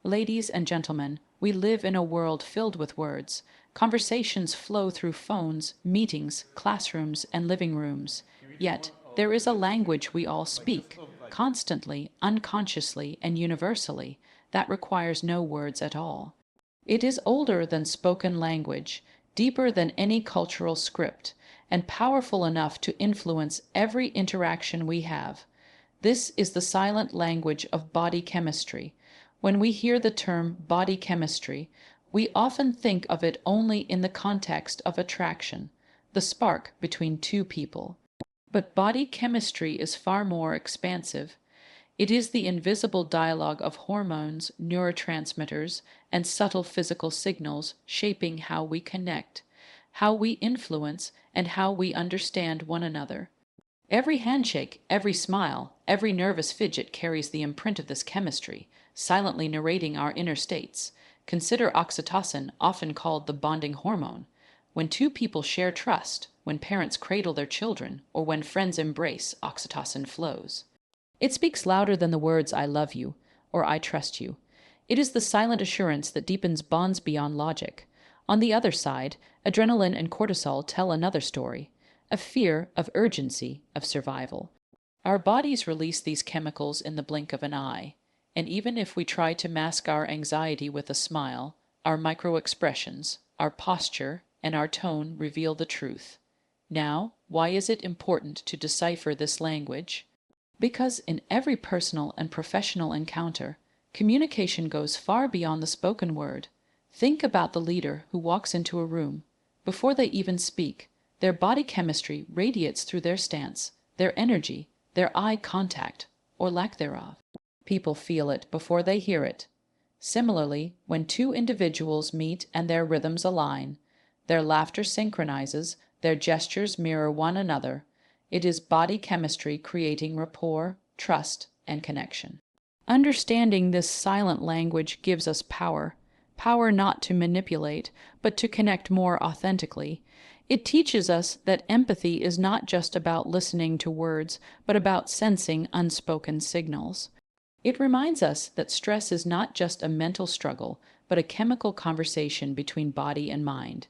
Ladies and gentlemen, we live in a world filled with words. Conversations flow through phones, meetings, classrooms, and living rooms. Yet, there is a language we all speak, constantly, unconsciously, and universally, that requires no words at all. It is older than spoken language, deeper than any cultural script, and powerful enough to influence every interaction we have. This is the silent language of body chemistry. When we hear the term body chemistry, we often think of it only in the context of attraction, the spark between two people. But body chemistry is far more expansive. It is the invisible dialogue of hormones, neurotransmitters, and subtle physical signals shaping how we connect, how we influence, and how we understand one another. Every handshake, every smile, every nervous fidget carries the imprint of this chemistry, silently narrating our inner states. Consider oxytocin, often called the bonding hormone. When two people share trust, when parents cradle their children, or when friends embrace, oxytocin flows. It speaks louder than the words "I love you" or "I trust you." It is the silent assurance that deepens bonds beyond logic. On the other side, adrenaline and cortisol tell another story, of fear, of urgency, of survival. Our bodies release these chemicals in the blink of an eye, and even if we try to mask our anxiety with a smile, our micro-expressions, our posture, and our tone reveal the truth. Now, why is it important to decipher this language? Because in every personal and professional encounter, communication goes far beyond the spoken word. Think about the leader who walks into a room. Before they even speak, their body chemistry radiates through their stance, their energy, their eye contact, or lack thereof. People feel it before they hear it. Similarly, when two individuals meet and their rhythms align, their laughter synchronizes, their gestures mirror one another. It is body chemistry creating rapport, trust, and connection. Understanding this silent language gives us power. Power not to manipulate, but to connect more authentically. It teaches us that empathy is not just about listening to words, but about sensing unspoken signals. It reminds us that stress is not just a mental struggle, but a chemical conversation between body and mind.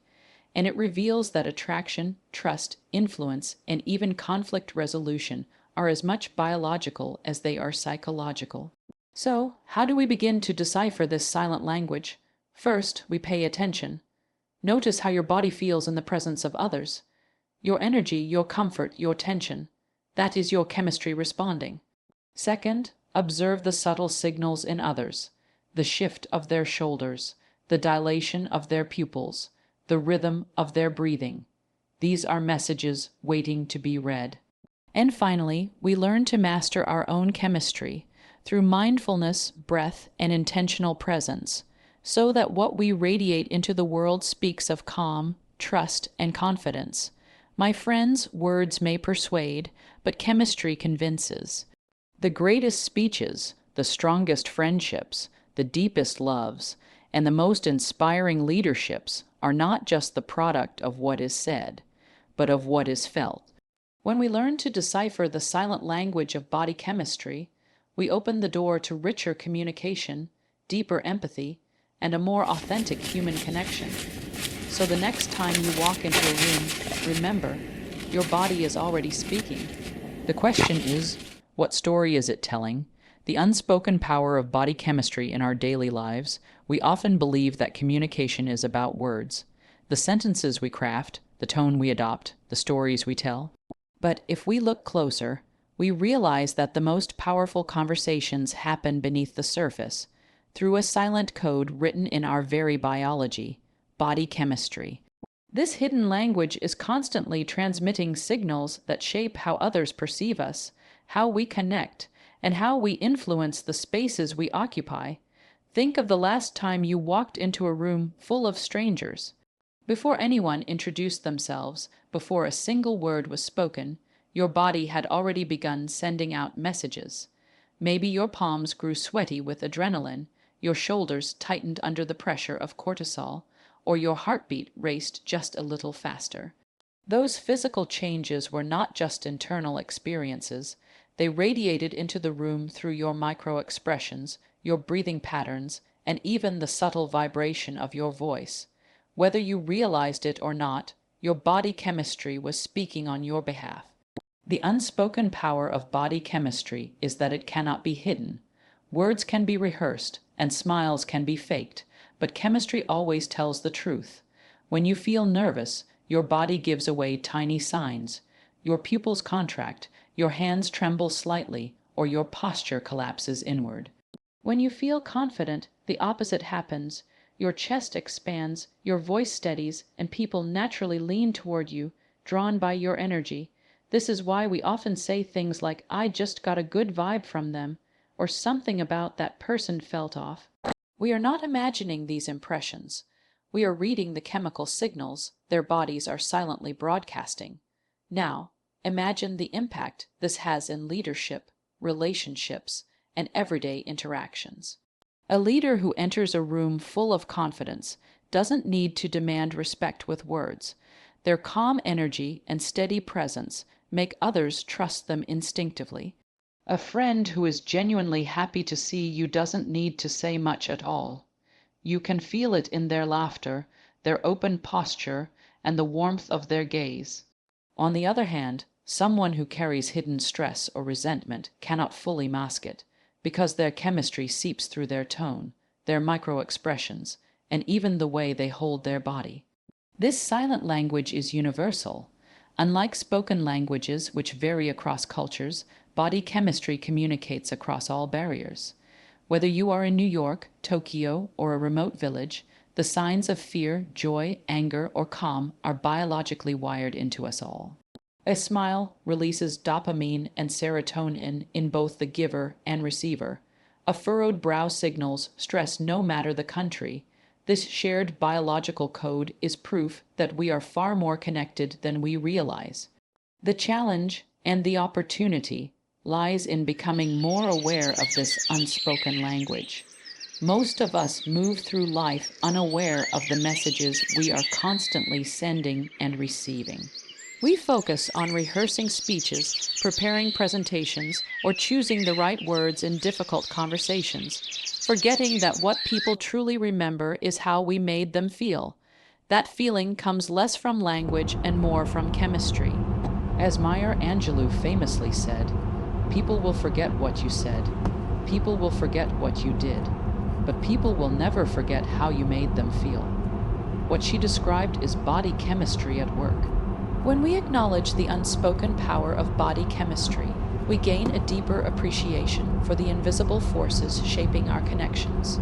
And it reveals that attraction, trust, influence, and even conflict resolution are as much biological as they are psychological. So, how do we begin to decipher this silent language? First, we pay attention. Notice how your body feels in the presence of others. Your energy, your comfort, your tension. That is your chemistry responding. Second, observe the subtle signals in others. The shift of their shoulders, the dilation of their pupils, the rhythm of their breathing. These are messages waiting to be read. And finally, we learn to master our own chemistry through mindfulness, breath, and intentional presence, so that what we radiate into the world speaks of calm, trust, and confidence. My friends, words may persuade, but chemistry convinces. The greatest speeches, the strongest friendships, the deepest loves, and the most inspiring leaderships are not just the product of what is said, but of what is felt. When we learn to decipher the silent language of body chemistry, we open the door to richer communication, deeper empathy, and a more authentic human connection. So the next time you walk into a room, remember, your body is already speaking. The question is, what story is it telling? The unspoken power of body chemistry in our daily lives. We often believe that communication is about words, the sentences we craft, the tone we adopt, the stories we tell. But if we look closer, we realize that the most powerful conversations happen beneath the surface, through a silent code written in our very biology, body chemistry. This hidden language is constantly transmitting signals that shape how others perceive us, how we connect, and how we influence the spaces we occupy. Think of the last time you walked into a room full of strangers. Before anyone introduced themselves, before a single word was spoken, your body had already begun sending out messages. Maybe your palms grew sweaty with adrenaline, your shoulders tightened under the pressure of cortisol, or your heartbeat raced just a little faster. Those physical changes were not just internal experiences. They radiated into the room through your micro-expressions, your breathing patterns, and even the subtle vibration of your voice. Whether you realized it or not, your body chemistry was speaking on your behalf. The unspoken power of body chemistry is that it cannot be hidden. Words can be rehearsed, and smiles can be faked, but chemistry always tells the truth. When you feel nervous, your body gives away tiny signs. Your pupils contract, your hands tremble slightly, or your posture collapses inward. When you feel confident, the opposite happens. Your chest expands, your voice steadies, and people naturally lean toward you, drawn by your energy. This is why we often say things like, "I just got a good vibe from them," or "something about that person felt off." We are not imagining these impressions. We are reading the chemical signals their bodies are silently broadcasting. Now, imagine the impact this has in leadership, relationships, and everyday interactions. A leader who enters a room full of confidence doesn't need to demand respect with words. Their calm energy and steady presence make others trust them instinctively. A friend who is genuinely happy to see you doesn't need to say much at all. You can feel it in their laughter, their open posture, and the warmth of their gaze. On the other hand, someone who carries hidden stress or resentment cannot fully mask it, because their chemistry seeps through their tone, their micro-expressions, and even the way they hold their body. This silent language is universal. Unlike spoken languages, which vary across cultures, body chemistry communicates across all barriers. Whether you are in New York, Tokyo, or a remote village, the signs of fear, joy, anger, or calm are biologically wired into us all. A smile releases dopamine and serotonin in both the giver and receiver. A furrowed brow signals stress no matter the country. This shared biological code is proof that we are far more connected than we realize. The challenge and the opportunity lies in becoming more aware of this unspoken language. Most of us move through life unaware of the messages we are constantly sending and receiving. We focus on rehearsing speeches, preparing presentations, or choosing the right words in difficult conversations, forgetting that what people truly remember is how we made them feel. That feeling comes less from language and more from chemistry. As Maya Angelou famously said, "People will forget what you said. People will forget what you did. But people will never forget how you made them feel." What she described is body chemistry at work. When we acknowledge the unspoken power of body chemistry, we gain a deeper appreciation for the invisible forces shaping our connections.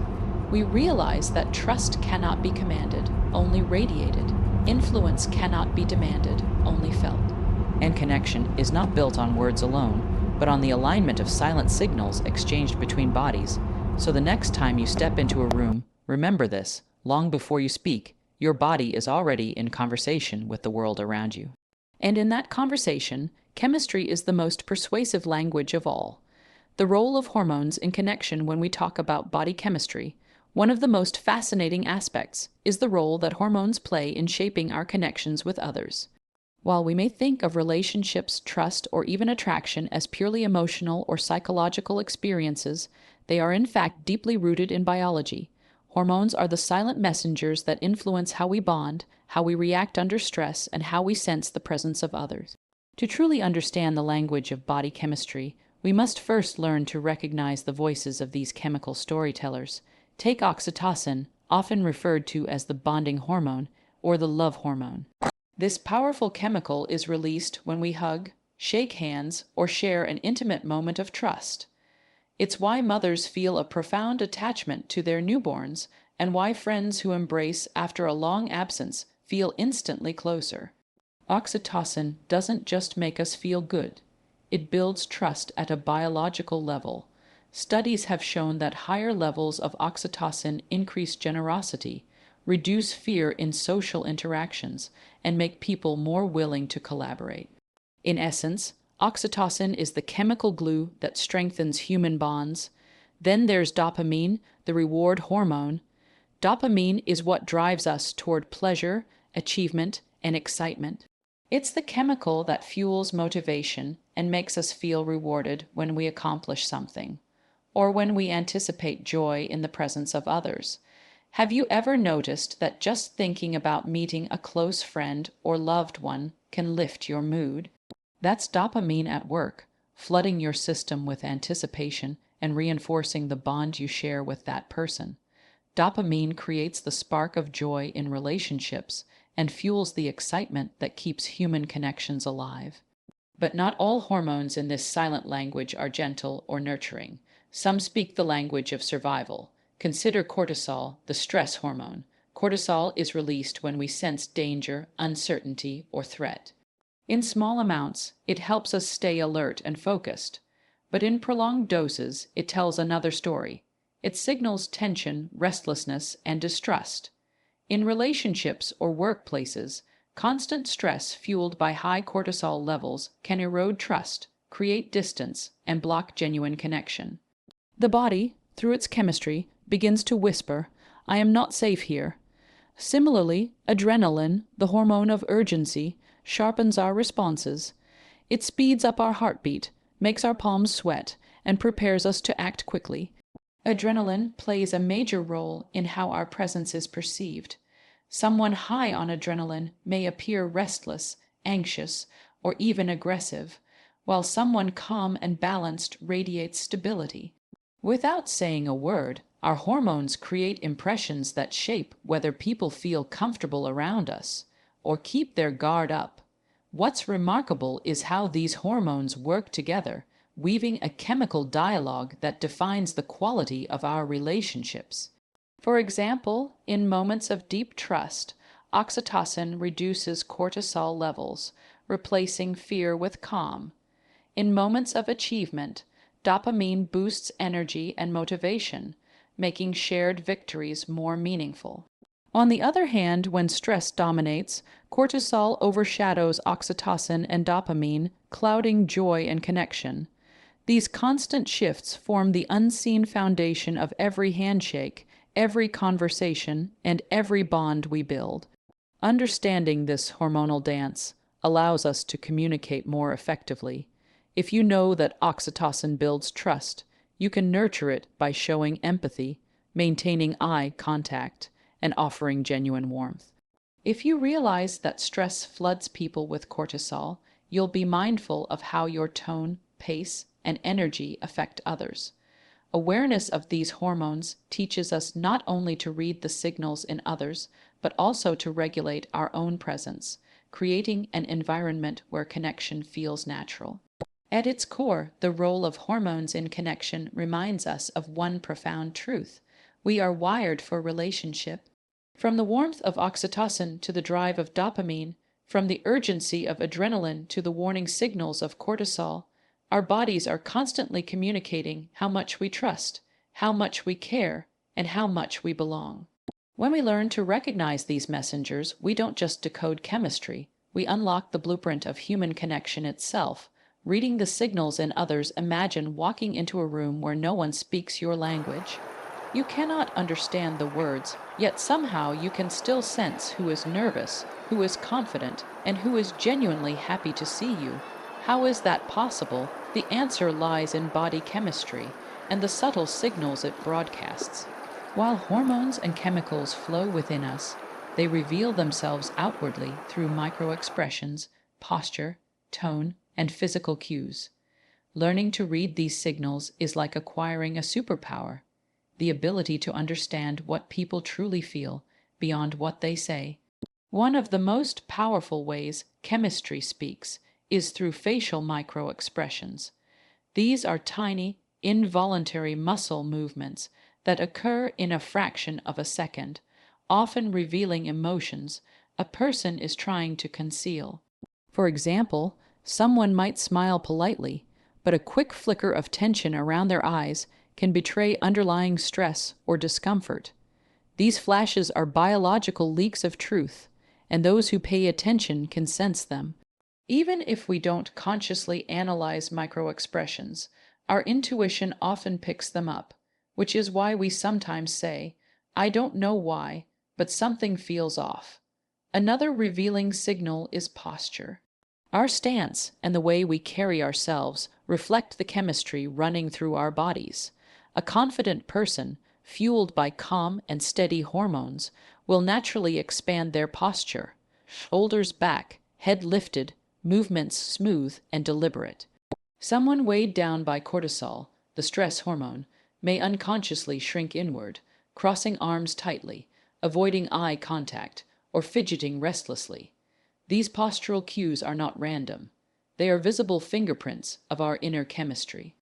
We realize that trust cannot be commanded, only radiated. Influence cannot be demanded, only felt. And connection is not built on words alone, but on the alignment of silent signals exchanged between bodies. So the next time you step into a room, remember this: long before you speak, your body is already in conversation with the world around you. And in that conversation, chemistry is the most persuasive language of all. The role of hormones in connection when we talk about body chemistry, one of the most fascinating aspects is the role that hormones play in shaping our connections with others. While we may think of relationships, trust, or even attraction as purely emotional or psychological experiences, they are in fact deeply rooted in biology. Hormones are the silent messengers that influence how we bond, how we react under stress, and how we sense the presence of others. To truly understand the language of body chemistry, we must first learn to recognize the voices of these chemical storytellers. Take oxytocin, often referred to as the bonding hormone or the love hormone. This powerful chemical is released when we hug, shake hands, or share an intimate moment of trust. It's why mothers feel a profound attachment to their newborns, and why friends who embrace after a long absence feel instantly closer. Oxytocin doesn't just make us feel good. It builds trust at a biological level. Studies have shown that higher levels of oxytocin increase generosity, reduce fear in social interactions, and make people more willing to collaborate. In essence, oxytocin is the chemical glue that strengthens human bonds. Then there's dopamine, the reward hormone. Dopamine is what drives us toward pleasure, achievement, and excitement. It's the chemical that fuels motivation and makes us feel rewarded when we accomplish something. or when we anticipate joy in the presence of others. Have you ever noticed that just thinking about meeting a close friend or loved one can lift your mood? That's dopamine at work, flooding your system with anticipation and reinforcing the bond you share with that person. Dopamine creates the spark of joy in relationships and fuels the excitement that keeps human connections alive. But not all hormones in this silent language are gentle or nurturing. Some speak the language of survival. Consider cortisol, the stress hormone. Cortisol is released when we sense danger, uncertainty, or threat. In small amounts, it helps us stay alert and focused. But in prolonged doses, it tells another story. It signals tension, restlessness, and distrust. In relationships or workplaces, constant stress fueled by high cortisol levels can erode trust, create distance, and block genuine connection. The body, through its chemistry, begins to whisper, "I am not safe here." Similarly, adrenaline, the hormone of urgency, sharpens our responses. It speeds up our heartbeat, makes our palms sweat, and prepares us to act quickly. Adrenaline plays a major role in how our presence is perceived. Someone high on adrenaline may appear restless, anxious, or even aggressive, while someone calm and balanced radiates stability. Without saying a word, our hormones create impressions that shape whether people feel comfortable around us or keep their guard up. What's remarkable is how these hormones work together, weaving a chemical dialogue that defines the quality of our relationships. For example, in moments of deep trust, oxytocin reduces cortisol levels, replacing fear with calm. In moments of achievement, dopamine boosts energy and motivation, making shared victories more meaningful. On the other hand, when stress dominates, cortisol overshadows oxytocin and dopamine, clouding joy and connection. These constant shifts form the unseen foundation of every handshake, every conversation, and every bond we build. Understanding this hormonal dance allows us to communicate more effectively. If you know that oxytocin builds trust, you can nurture it by showing empathy, maintaining eye contact, and offering genuine warmth. If you realize that stress floods people with cortisol, you'll be mindful of how your tone, pace, and energy affect others. Awareness of these hormones teaches us not only to read the signals in others, but also to regulate our own presence, creating an environment where connection feels natural. At its core, the role of hormones in connection reminds us of one profound truth. We are wired for relationship. From the warmth of oxytocin to the drive of dopamine, from the urgency of adrenaline to the warning signals of cortisol, our bodies are constantly communicating how much we trust, how much we care, and how much we belong. When we learn to recognize these messengers, we don't just decode chemistry, we unlock the blueprint of human connection itself. Reading the signals in others, imagine walking into a room where no one speaks your language. You cannot understand the words, yet somehow you can still sense who is nervous, who is confident, and who is genuinely happy to see you. How is that possible? The answer lies in body chemistry and the subtle signals it broadcasts. While hormones and chemicals flow within us, they reveal themselves outwardly through micro-expressions, posture, tone, and physical cues. Learning to read these signals is like acquiring a superpower, the ability to understand what people truly feel beyond what they say. One of the most powerful ways chemistry speaks is through facial micro-expressions. These are tiny, involuntary muscle movements that occur in a fraction of a second, often revealing emotions a person is trying to conceal. For example, someone might smile politely, but a quick flicker of tension around their eyes can betray underlying stress or discomfort. These flashes are biological leaks of truth, and those who pay attention can sense them. Even if we don't consciously analyze microexpressions, our intuition often picks them up, which is why we sometimes say, "I don't know why, but something feels off." Another revealing signal is posture. Our stance and the way we carry ourselves reflect the chemistry running through our bodies. A confident person, fueled by calm and steady hormones, will naturally expand their posture, shoulders back, head lifted, movements smooth and deliberate. Someone weighed down by cortisol, the stress hormone, may unconsciously shrink inward, crossing arms tightly, avoiding eye contact, or fidgeting restlessly. These postural cues are not random. They are visible fingerprints of our inner chemistry.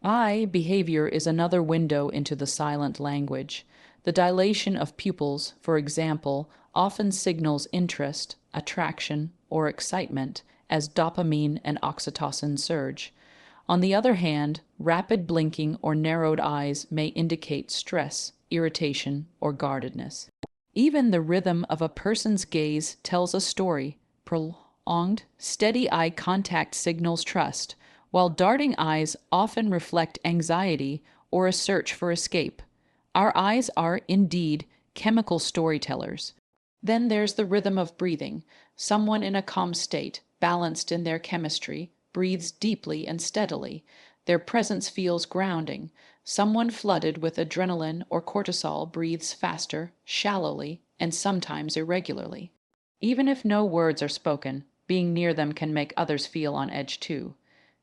Eye behavior is another window into the silent language. The dilation of pupils, for example, often signals interest, attraction, or excitement as dopamine and oxytocin surge. On the other hand, rapid blinking or narrowed eyes may indicate stress, irritation, or guardedness. Even the rhythm of a person's gaze tells a story. Prolonged, steady eye contact signals trust, while darting eyes often reflect anxiety or a search for escape. Our eyes are, indeed, chemical storytellers. Then there's the rhythm of breathing. Someone in a calm state, balanced in their chemistry, breathes deeply and steadily. Their presence feels grounding. Someone flooded with adrenaline or cortisol breathes faster, shallowly, and sometimes irregularly. Even if no words are spoken, being near them can make others feel on edge too.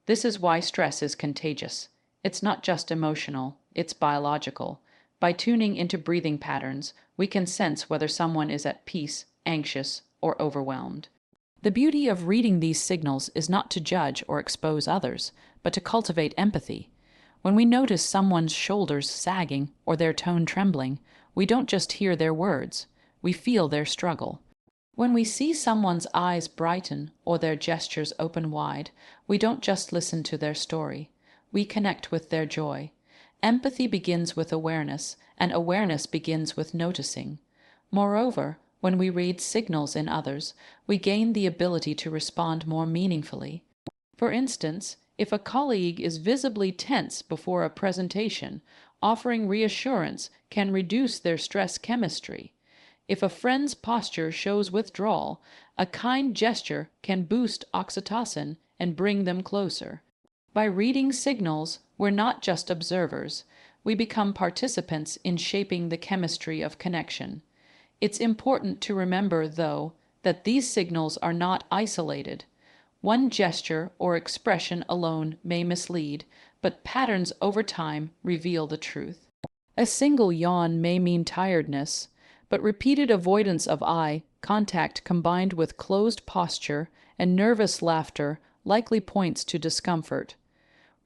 This is why stress is contagious. It's not just emotional, it's biological. By tuning into breathing patterns, we can sense whether someone is at peace, anxious, or overwhelmed. The beauty of reading these signals is not to judge or expose others, but to cultivate empathy. When we notice someone's shoulders sagging or their tone trembling, we don't just hear their words, we feel their struggle. When we see someone's eyes brighten or their gestures open wide, we don't just listen to their story, we connect with their joy. Empathy begins with awareness, and awareness begins with noticing. Moreover, when we read signals in others, we gain the ability to respond more meaningfully. For instance, if a colleague is visibly tense before a presentation, offering reassurance can reduce their stress chemistry. If a friend's posture shows withdrawal, a kind gesture can boost oxytocin and bring them closer. By reading signals, we're not just observers. We become participants in shaping the chemistry of connection. It's important to remember, though, that these signals are not isolated. One gesture or expression alone may mislead, but patterns over time reveal the truth. A single yawn may mean tiredness, but repeated avoidance of eye contact combined with closed posture and nervous laughter likely points to discomfort.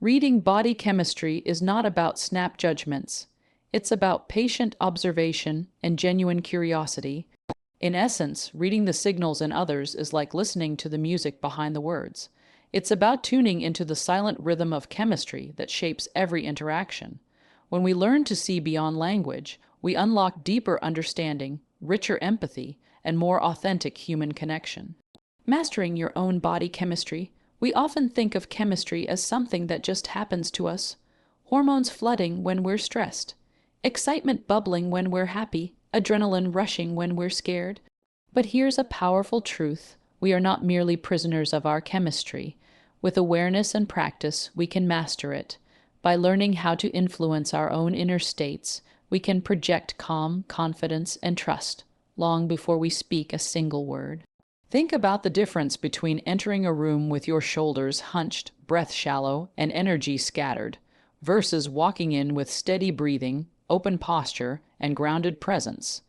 Reading body chemistry is not about snap judgments. It's about patient observation and genuine curiosity. In essence, reading the signals in others is like listening to the music behind the words. It's about tuning into the silent rhythm of chemistry that shapes every interaction. When we learn to see beyond language, we unlock deeper understanding, richer empathy, and more authentic human connection. Mastering your own body chemistry, we often think of chemistry as something that just happens to us. Hormones flooding when we're stressed. Excitement bubbling when we're happy, adrenaline rushing when we're scared. But here's a powerful truth. We are not merely prisoners of our chemistry. With awareness and practice, we can master it. By learning how to influence our own inner states, we can project calm, confidence, and trust, long before we speak a single word. Think about the difference between entering a room with your shoulders hunched, breath shallow, and energy scattered, versus walking in with steady breathing, open posture, and grounded presence.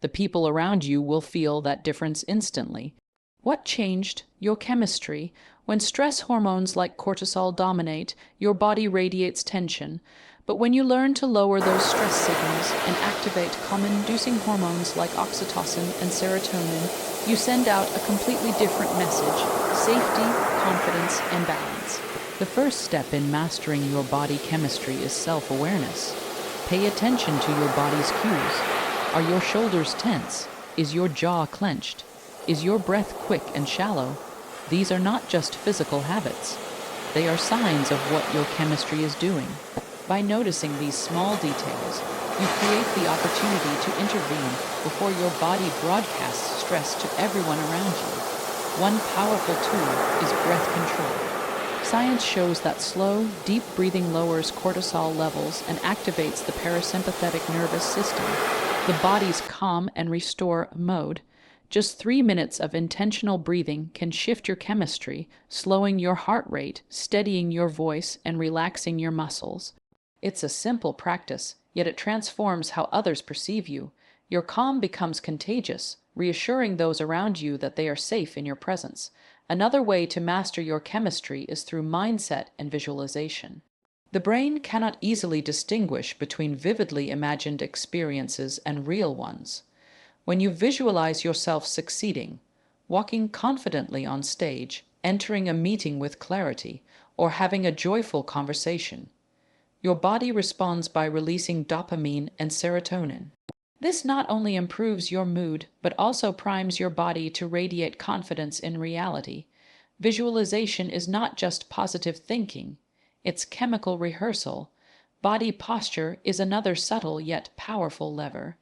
The people around you will feel that difference instantly. What changed? Your chemistry. When stress hormones like cortisol dominate, your body radiates tension. But when you learn to lower those stress signals and activate calm-inducing hormones like oxytocin and serotonin, you send out a completely different message: safety, confidence, and balance. The first step in mastering your body chemistry is self-awareness. Pay attention to your body's cues. Are your shoulders tense? Is your jaw clenched? Is your breath quick and shallow? These are not just physical habits. They are signs of what your chemistry is doing. By noticing these small details, you create the opportunity to intervene before your body broadcasts stress to everyone around you. One powerful tool is breath control. Science shows that slow, deep breathing lowers cortisol levels and activates the parasympathetic nervous system, the body's calm and restore mode. Just 3 minutes of intentional breathing can shift your chemistry, slowing your heart rate, steadying your voice, and relaxing your muscles. It's a simple practice, yet it transforms how others perceive you. Your calm becomes contagious, reassuring those around you that they are safe in your presence. Another way to master your chemistry is through mindset and visualization. The brain cannot easily distinguish between vividly imagined experiences and real ones. When you visualize yourself succeeding, walking confidently on stage, entering a meeting with clarity, or having a joyful conversation, your body responds by releasing dopamine and serotonin. This not only improves your mood, but also primes your body to radiate confidence in reality. Visualization is not just positive thinking, it's chemical rehearsal. Body posture is another subtle yet powerful lever.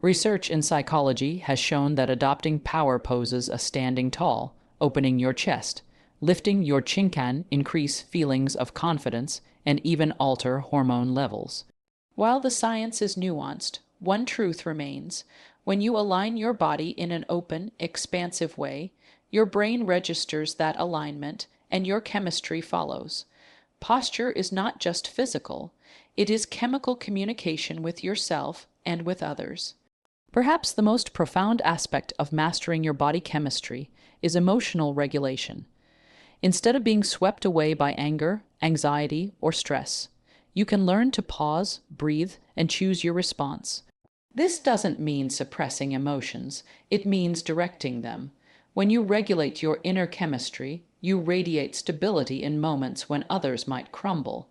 Research in psychology has shown that adopting power poses a standing tall, opening your chest, lifting your chin can increase feelings of confidence and even alter hormone levels. While the science is nuanced, one truth remains. When you align your body in an open, expansive way, your brain registers that alignment and your chemistry follows. Posture is not just physical, it is chemical communication with yourself and with others. Perhaps the most profound aspect of mastering your body chemistry is emotional regulation. Instead of being swept away by anger, anxiety, or stress, you can learn to pause, breathe, and choose your response. This doesn't mean suppressing emotions, it means directing them. When you regulate your inner chemistry, you radiate stability in moments when others might crumble.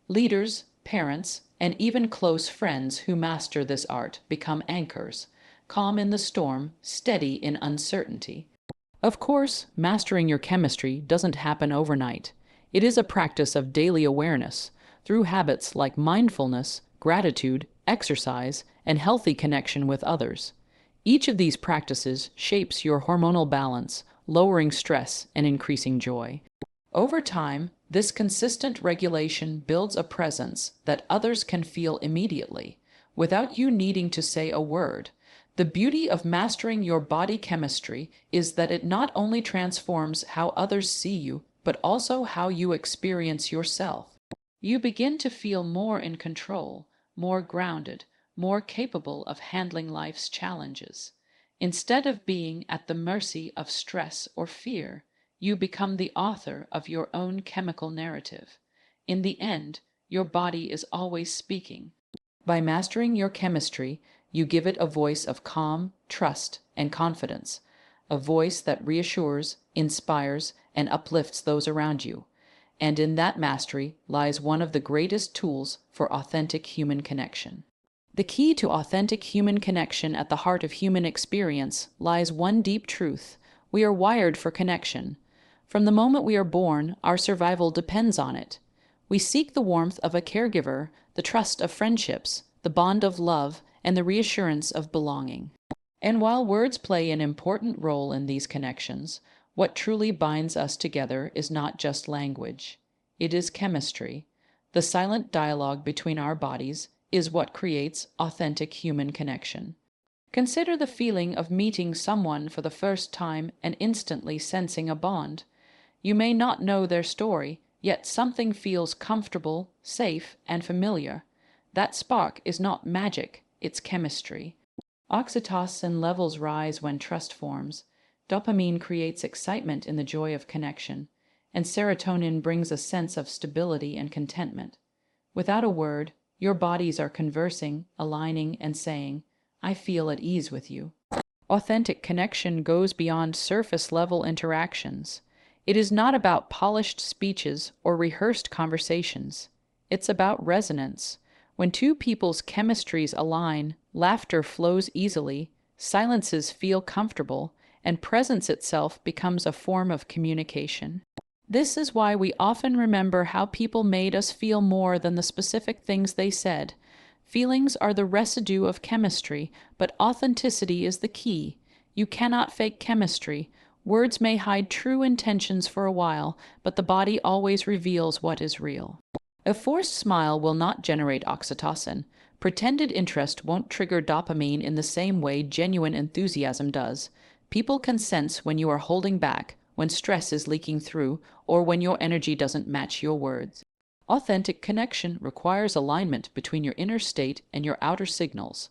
Leaders, parents, and even close friends who master this art become anchors, calm in the storm, steady in uncertainty. Of course, mastering your chemistry doesn't happen overnight. It is a practice of daily awareness, through habits like mindfulness, gratitude, exercise, and healthy connection with others. Each of these practices shapes your hormonal balance, lowering stress and increasing joy. Over time, this consistent regulation builds a presence that others can feel immediately, without you needing to say a word. The beauty of mastering your body chemistry is that it not only transforms how others see you, but also how you experience yourself. You begin to feel more in control, more grounded, more capable of handling life's challenges. Instead of being at the mercy of stress or fear, you become the author of your own chemical narrative. In the end, your body is always speaking. By mastering your chemistry, you give it a voice of calm, trust, and confidence, a voice that reassures, inspires, and uplifts those around you. And in that mastery lies one of the greatest tools for authentic human connection. The key to authentic human connection at the heart of human experience lies one deep truth: we are wired for connection. From the moment we are born, our survival depends on it. We seek the warmth of a caregiver, the trust of friendships, the bond of love, and the reassurance of belonging. And while words play an important role in these connections, what truly binds us together is not just language. It is chemistry. The silent dialogue between our bodies is what creates authentic human connection. Consider the feeling of meeting someone for the first time and instantly sensing a bond. You may not know their story, yet something feels comfortable, safe, and familiar. That spark is not magic, it's chemistry. Oxytocin levels rise when trust forms. Dopamine creates excitement in the joy of connection, and serotonin brings a sense of stability and contentment. Without a word, your bodies are conversing, aligning, and saying, "I feel at ease with you." Authentic connection goes beyond surface-level interactions. It is not about polished speeches or rehearsed conversations. It's about resonance. When two people's chemistries align, laughter flows easily, silences feel comfortable, and presence itself becomes a form of communication. This is why we often remember how people made us feel more than the specific things they said. Feelings are the residue of chemistry, but authenticity is the key. You cannot fake chemistry. Words may hide true intentions for a while, but the body always reveals what is real. A forced smile will not generate oxytocin. Pretended interest won't trigger dopamine in the same way genuine enthusiasm does. People can sense when you are holding back, when stress is leaking through, or when your energy doesn't match your words. Authentic connection requires alignment between your inner state and your outer signals.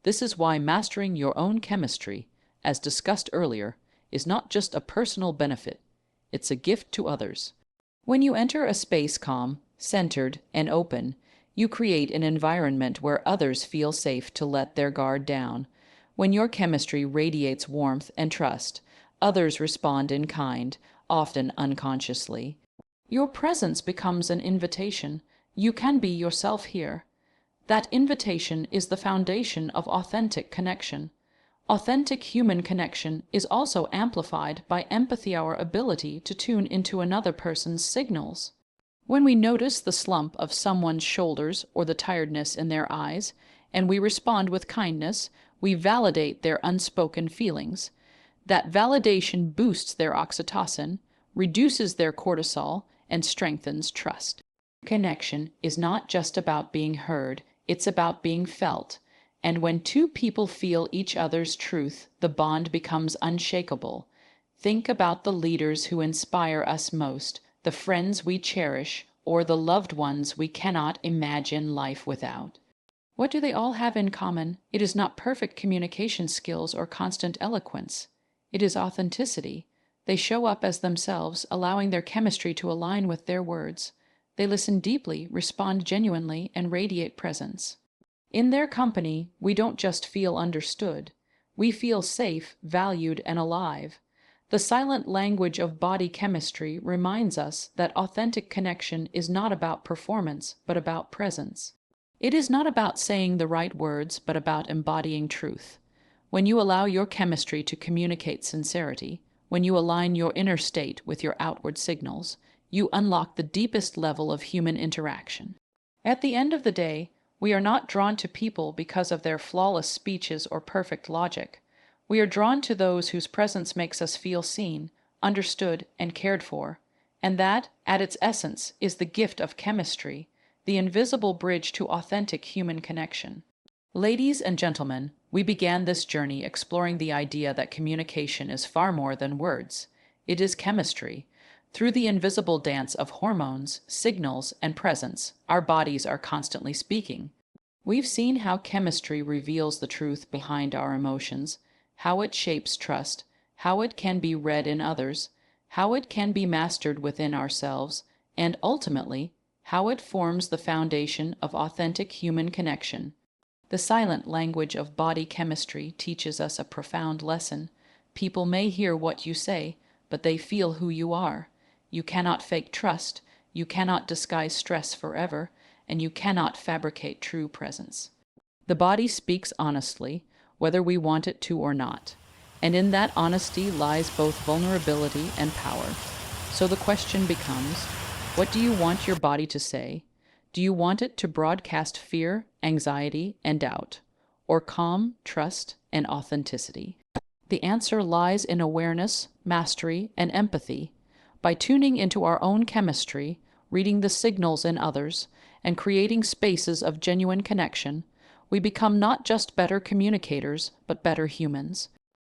This is why mastering your own chemistry, as discussed earlier, is not just a personal benefit, it's a gift to others. When you enter a space calm, centered, and open, you create an environment where others feel safe to let their guard down. When your chemistry radiates warmth and trust, others respond in kind, often unconsciously. Your presence becomes an invitation. You can be yourself here. That invitation is the foundation of authentic connection. Authentic human connection is also amplified by empathy, our ability to tune into another person's signals. When we notice the slump of someone's shoulders or the tiredness in their eyes, and we respond with kindness, we validate their unspoken feelings. That validation boosts their oxytocin, reduces their cortisol, and strengthens trust. Connection is not just about being heard, it's about being felt. And when two people feel each other's truth, the bond becomes unshakable. Think about the leaders who inspire us most, the friends we cherish, or the loved ones we cannot imagine life without. What do they all have in common? It is not perfect communication skills or constant eloquence. It is authenticity. They show up as themselves, allowing their chemistry to align with their words. They listen deeply, respond genuinely, and radiate presence. In their company, we don't just feel understood. We feel safe, valued, and alive. The silent language of body chemistry reminds us that authentic connection is not about performance, but about presence. It is not about saying the right words, but about embodying truth. When you allow your chemistry to communicate sincerity, when you align your inner state with your outward signals, you unlock the deepest level of human interaction. At the end of the day, we are not drawn to people because of their flawless speeches or perfect logic. We are drawn to those whose presence makes us feel seen, understood, and cared for. And that, at its essence, is the gift of chemistry, the invisible bridge to authentic human connection. Ladies and gentlemen, we began this journey exploring the idea that communication is far more than words. It is chemistry. Through the invisible dance of hormones, signals, and presence, our bodies are constantly speaking. We've seen how chemistry reveals the truth behind our emotions, how it shapes trust, how it can be read in others, how it can be mastered within ourselves, and ultimately, how it forms the foundation of authentic human connection. The silent language of body chemistry teaches us a profound lesson. People may hear what you say, but they feel who you are. You cannot fake trust, you cannot disguise stress forever, and you cannot fabricate true presence. The body speaks honestly, whether we want it to or not. And in that honesty lies both vulnerability and power. So the question becomes, what do you want your body to say? Do you want it to broadcast fear, anxiety, and doubt, or calm, trust, and authenticity? The answer lies in awareness, mastery, and empathy. By tuning into our own chemistry, reading the signals in others, and creating spaces of genuine connection, we become not just better communicators, but better humans.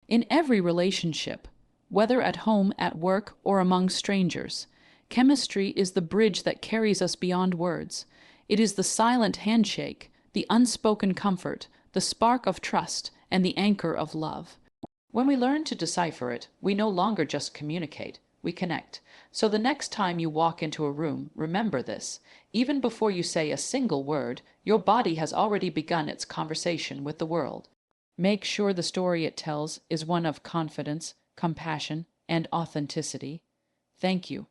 In every relationship, whether at home, at work, or among strangers, chemistry is the bridge that carries us beyond words. It is the silent handshake, the unspoken comfort, the spark of trust, and the anchor of love. When we learn to decipher it, we no longer just communicate, we connect. So the next time you walk into a room, remember this. Even before you say a single word, your body has already begun its conversation with the world. Make sure the story it tells is one of confidence, compassion, and authenticity. Thank you